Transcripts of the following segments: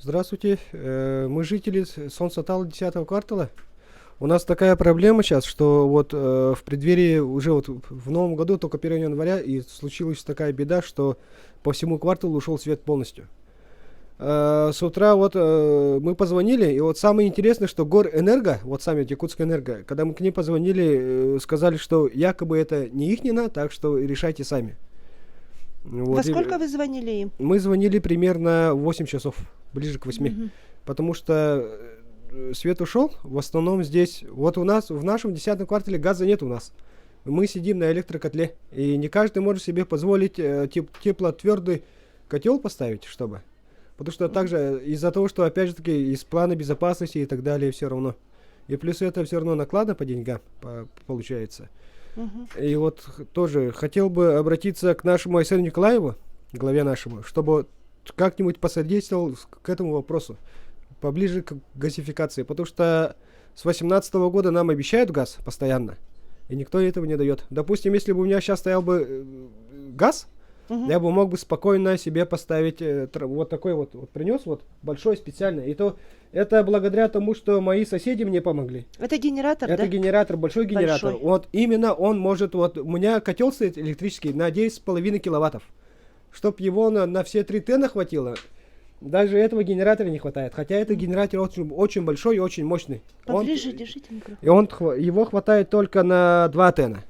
Здравствуйте. Мы жители Солнцетала 10 квартала. У нас такая проблема сейчас, что вот в преддверии уже вот в новом году, только 1 января, и случилась такая беда, что по всему кварталу ушел свет полностью. С утра вот мы позвонили, и вот самое интересное, что Горэнерго, вот сами Якутская энерго, когда мы к ней позвонили, сказали, что якобы это не их вина, так что решайте сами. Во Вот, сколько вы звонили им? мы звонили примерно в 8 часов, ближе к 8, потому что свет ушел, в основном здесь, вот у нас, в нашем 10 квартале газа нет у нас. Мы сидим на электрокотле, и не каждый может себе позволить теплотвердый котел поставить, чтобы. Потому что также из-за того, что опять же таки из плана безопасности и так далее все равно. И плюс это все равно накладно по деньгам получается. И вот тоже хотел бы обратиться к нашему Айсену Николаеву, главе нашему, чтобы как-нибудь посодействовал к этому вопросу, поближе к газификации. Потому что с 2018 года нам обещают газ постоянно, и никто этого не дает. Допустим, если бы у меня сейчас стоял бы газ, я бы мог бы спокойно себе поставить вот такой вот принес, вот большой специально. И то это благодаря тому, что мои соседи мне помогли. Это генератор, Это да? генератор, большой генератор. Большой. Вот именно он может, вот у меня котел стоит электрический на 9,5 киловаттов. Чтоб его на все 3 тена хватило, даже этого генератора не хватает. Хотя этот генератор очень большой и очень мощный. Поближе держите микрофон. И его хватает только на 2 тена.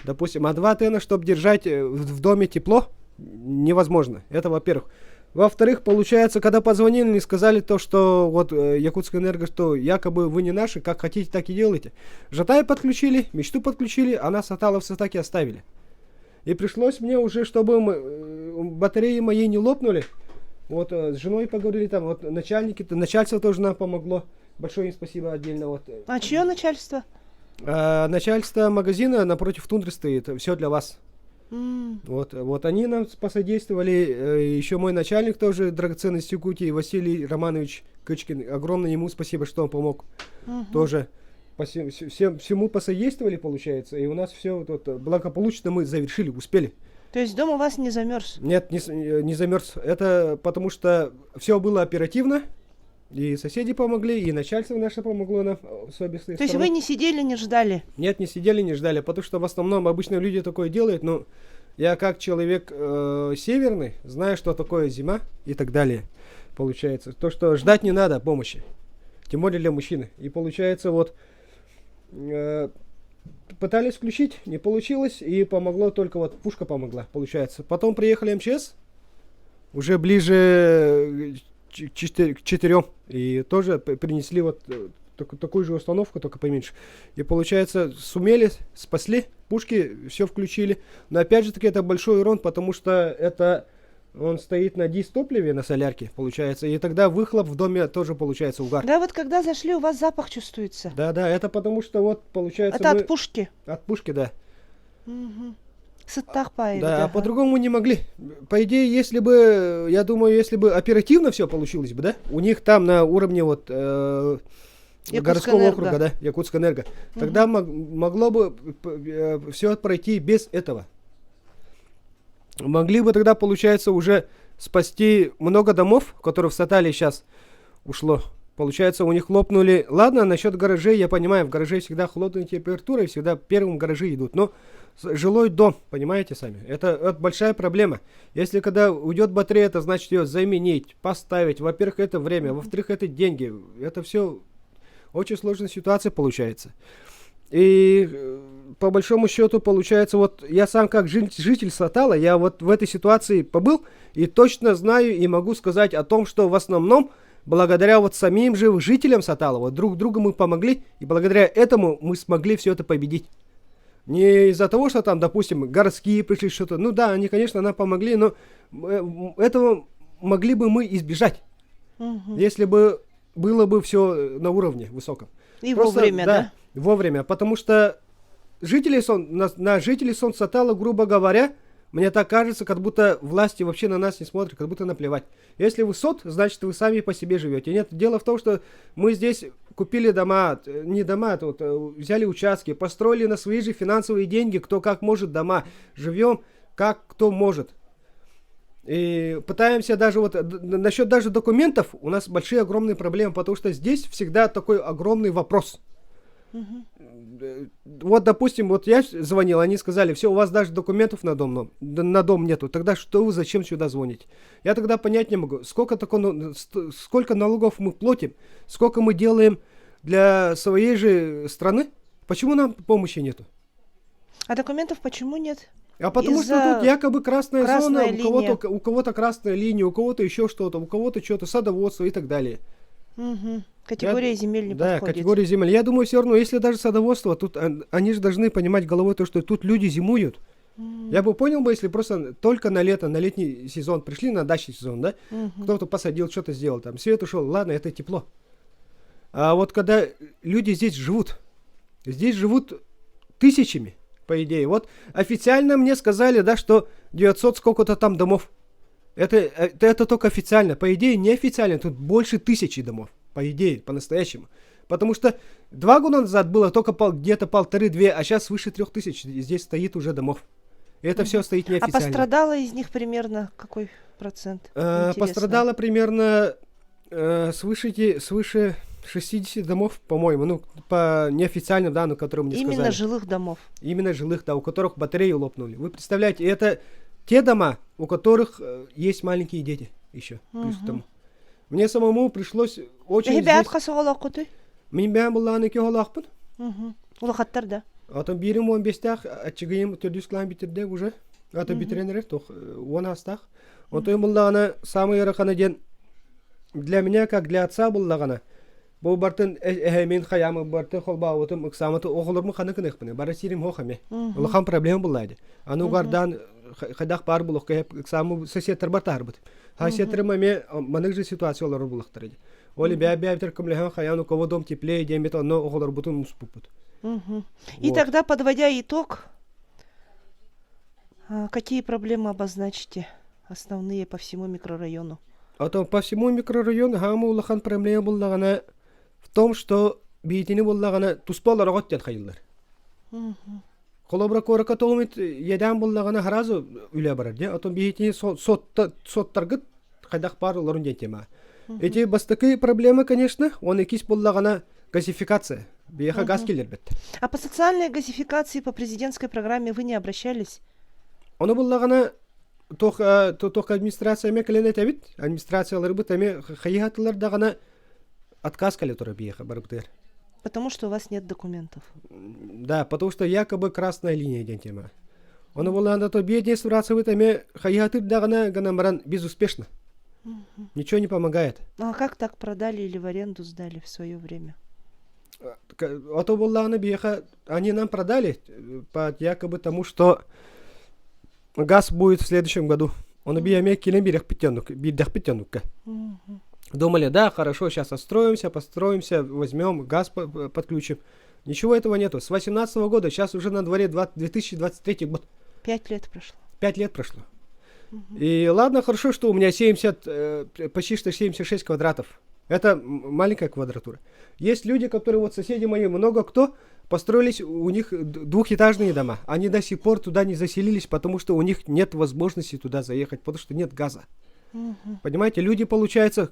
Допустим, а 2 тена, чтобы держать в доме тепло, невозможно. Это во-первых. Во-вторых, получается, когда позвонили, мне сказали то, что вот Якутская энерго, что якобы вы не наши, как хотите, так и делайте. Жатай подключили, мечту подключили, а нас Аталовцы так и оставили. И пришлось мне уже, чтобы батареи мои не лопнули. Вот с женой поговорили, там вот начальство тоже нам помогло. Большое им спасибо отдельно. Вот. А чье начальство? Начальство магазина напротив тундры стоит, все для вас. Вот они нам посодействовали. Еще мой начальник тоже, драгоценный Якутии, Василий Романович Кычкин. Огромное ему спасибо, что он помог. Тоже всему посодействовали, получается. И у нас все благополучно мы завершили, успели. То есть дом у вас не замерз? Нет, не замерз. Это потому что все было оперативно. И соседи помогли, и начальство наше помогло нам с обеих сторон. То есть вы не сидели, не ждали? Нет, не сидели, не ждали, потому что в основном обычно люди такое делают, но я как человек северный, знаю, что такое зима и так далее, получается. То, что ждать не надо помощи, тем более для мужчины. И получается вот, пытались включить, не получилось, и помогло только вот пушка помогла, получается. Потом приехали МЧС, уже ближе к 4, и тоже принесли вот такую же установку, только поменьше. И получается, сумели, спасли, пушки все включили. Но опять же таки это большой урон, потому что это он стоит на дизтопливе, на солярке, получается. И тогда выхлоп в доме тоже получается угар. Да, вот когда зашли, у вас запах чувствуется. Да, это потому что вот получается... Это от пушки? От пушки, да. Да, а по-другому не могли. По идее, если бы, я думаю, если бы оперативно все получилось бы, да, у них там на уровне вот городского округа, да, Якутская энерго, тогда могло бы все пройти без этого. Могли бы тогда, получается, уже спасти много домов, которые в Сатале сейчас ушло. Получается, у них лопнули. Ладно, насчет гаражей, я понимаю, в гараже всегда холодная температура, и всегда первым гаражи идут. Но жилой дом, понимаете сами, это большая проблема. Если когда уйдет батарея, это значит ее заменить, поставить. Во-первых, это время, во-вторых, это деньги. Это все очень сложная ситуация получается. И по большому счету получается, вот я сам как житель Сатала, я вот в этой ситуации побыл и точно знаю и могу сказать о том, что в основном благодаря вот самим же жителям Сатала, вот друг другу мы помогли, и благодаря этому мы смогли все это победить. Не из-за того, что там, допустим, городские пришли что-то. Ну да, они, конечно, нам помогли, но этого могли бы мы избежать, если бы было бы все на уровне высоком. И просто, вовремя, да? Вовремя, потому что на жителей Солнцетала, грубо говоря, мне так кажется, как будто власти вообще на нас не смотрят, как будто наплевать. Если вы сот, значит вы сами по себе живете. Нет, дело в том, что мы здесь купили дома, не дома, вот, взяли участки, построили на свои же финансовые деньги, кто как может дома. Живем как кто может. И пытаемся даже вот насчет даже документов у нас большие огромные проблемы, потому что здесь всегда такой огромный вопрос. Вот, допустим, вот я звонил, они сказали, все, у вас даже документов на дом нету. Тогда что вы, зачем сюда звоните? Я тогда понять не могу, сколько налогов мы платим, сколько мы делаем для своей же страны, почему нам помощи нету? А документов почему нет? А потому что Из-за тут якобы красная зона, линия. у кого-то красная линия, у кого-то еще что-то, у кого-то что-то, садоводство и так далее. Категория земель не Да, подходит. категория земель. Я думаю, все равно, если даже садоводство, тут они же должны понимать головой то, что тут люди зимуют. Я бы понял бы, если просто только на лето, на летний сезон пришли, на дачный сезон, да? Кто-то посадил, что-то сделал, там свет ушел, ладно, это тепло. А вот когда люди здесь живут тысячами, по идее. Вот официально мне сказали, да, что 900 сколько-то там домов. Это только официально. По идее, неофициально. Тут больше 1000 домов. По идее, по-настоящему. Потому что 2 года назад было только где-то 1,5-2, а сейчас свыше 3000 здесь стоит уже домов. И это все стоит А неофициально. пострадало из них примерно какой процент? Интересно. Пострадало примерно свыше 60 домов, по-моему, ну, по неофициальным данным, которые мне сказали. Именно жилых домов. Именно жилых, да, у которых батареи лопнули. Вы представляете, это те дома, у которых есть маленькие дети еще. Плюс к тому. Мне самому пришлось очень Ребят, здесь... Мен бәм бұллағын еке олақпын. Улахаттар, да. Атым берім 15-тақ, әтчігейім 400 километр битерде уже. Атым битеренер, тоқ 10 астақ. Отым бұллағына самый ярақаны ден для меня, как для отца бұллағына. Бұл бартын әймен қаямы, бартын қолба отым ұқсамыты оғылырмы қаны кінекпіне. Бары сирим хоқаме. Ұлыған проблема бұллайды. Ану ғардан қайдақ бар бұл ұққайып ұқсамы соседтер бар тағыр бұд. Соседтерім әме маның же ситуациялары бұлықтыр еді. Оли бәбәбтер кімліған қаян у кого дом теплее, демет оно оғылыр бұтын мұспупут. И тогда, подводя итог, какие проблемы обозначите основные по всему микрорайону? А то по всему микрорайону хаму улахан проблема буллагана в том, что битини буллагана туспалар готтят хайыллар. Колобра корка томит ядан буллагана харазу үле барар де. А то битини соттаргыт хайдах парларын детема. Эти бастакы проблемы, конечно, он якись буллагана газификация. Беха газ келер бет. А по социальной газификации по президентской программе вы не обращались? Оно буллагана только администрация меклене табит, администрациялар бит ами хайхатлар дагана отказ калетора беха барбтер. Потому что у вас нет документов. Да, потому что якобы красная линия дентема. Оно буллагана то беднее справляться бит ами хайхаты дагана ганамран безуспешно. Ничего не помогает. Ну а как так продали или в аренду сдали в свое время? А то буллагана беха они нам продали по якобы тому, что газ будет в следующем году. Он объяме километрах питянук. Думали, да, хорошо, сейчас построимся, возьмем, газ подключим. Ничего этого нету. С 2018 года, сейчас уже на дворе 2023 год. 5 лет прошло. 5 лет прошло. И ладно, хорошо, что у меня почти что 76 квадратов. Это маленькая квадратура. Есть люди, которые, вот соседи мои, много кто, построились, у них двухэтажные дома. Они до сих пор туда не заселились, потому что у них нет возможности туда заехать, потому что нет газа. Понимаете, люди, получается,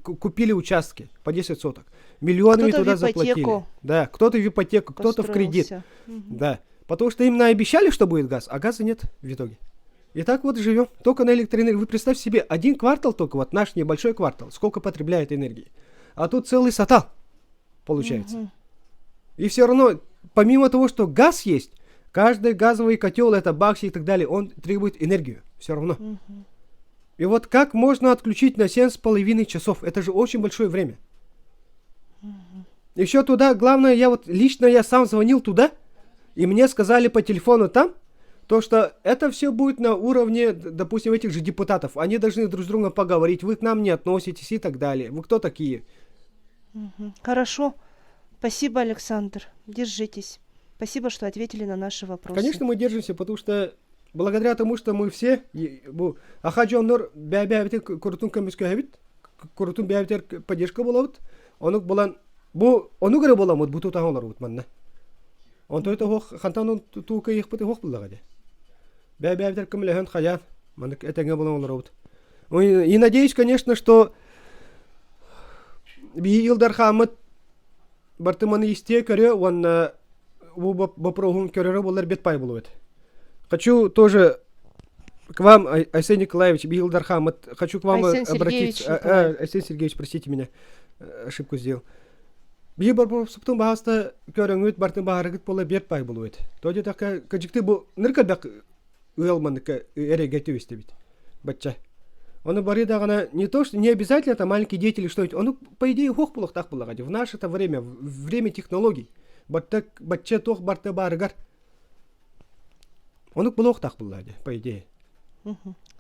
купили участки по 10 соток. Миллионами туда заплатили. Да, кто-то в ипотеку, кто-то в кредит. Да, потому что им наобещали, что будет газ, а газа нет в итоге. И так вот живем, только на электроэнергии. Вы представьте себе, один квартал только, вот наш небольшой квартал, сколько потребляет энергии. А тут целый сатал, получается. И все равно, помимо того, что газ есть, каждый газовый котел, это бакси и так далее, он требует энергию, все равно. И вот как можно отключить на 7,5 часов? Это же очень большое время. Еще туда, главное, я сам звонил туда, и мне сказали по телефону там, то, что это все будет на уровне, допустим, этих же депутатов. Они должны друг с другом поговорить, вы к нам не относитесь и так далее. Вы кто такие? Хорошо. Спасибо, Александр. Держитесь. Спасибо, что ответили на наши вопросы. Конечно, мы держимся, потому что благодаря тому, что мы все, ахаджоннор бәбәбетер куртун көмөскө хабит, куртун бәбәбетер поддержка болот, онук болан, ону гөрө боламыт буту таңалар бут манна. Онто это хох хантанун тука ихпыты хох буллагаде. Бәбәбетер көмлөһөн хаян, мандык этеңе болоңлар бут. И надеюсь, конечно, что Илдар Хамад Бартыманы исте көрө, он вопрогун көрөрө болар бетпай болует. Хочу тоже к вам, Айсен Николаевич, Илдар Хамад, хочу к вам обратиться. Айсен Сергеевич, простите меня, ошибку сделал. Бии барбарсуптун баһаста көрөңүт бартын баарыгыт бола бетпай болует. Тоди така кыжыкты бу ныркадак уэлманка эрегети вестебит. Батча. Он бары дагана не то, что не обязательно это маленькие деятели, что он по идее хох булах так было. В наше это время технологий. Батча тох барта баргар. Он булах так было, по идее.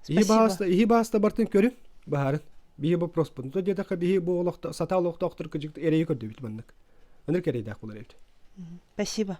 Спасибо. И баста бартын көрүн баарын. Бие бу проспон. Тоди така бие бу олох саталох доктор кыжыкты эреге көрдөбүт маннык. Аныр керейдак булар эбит. Спасибо.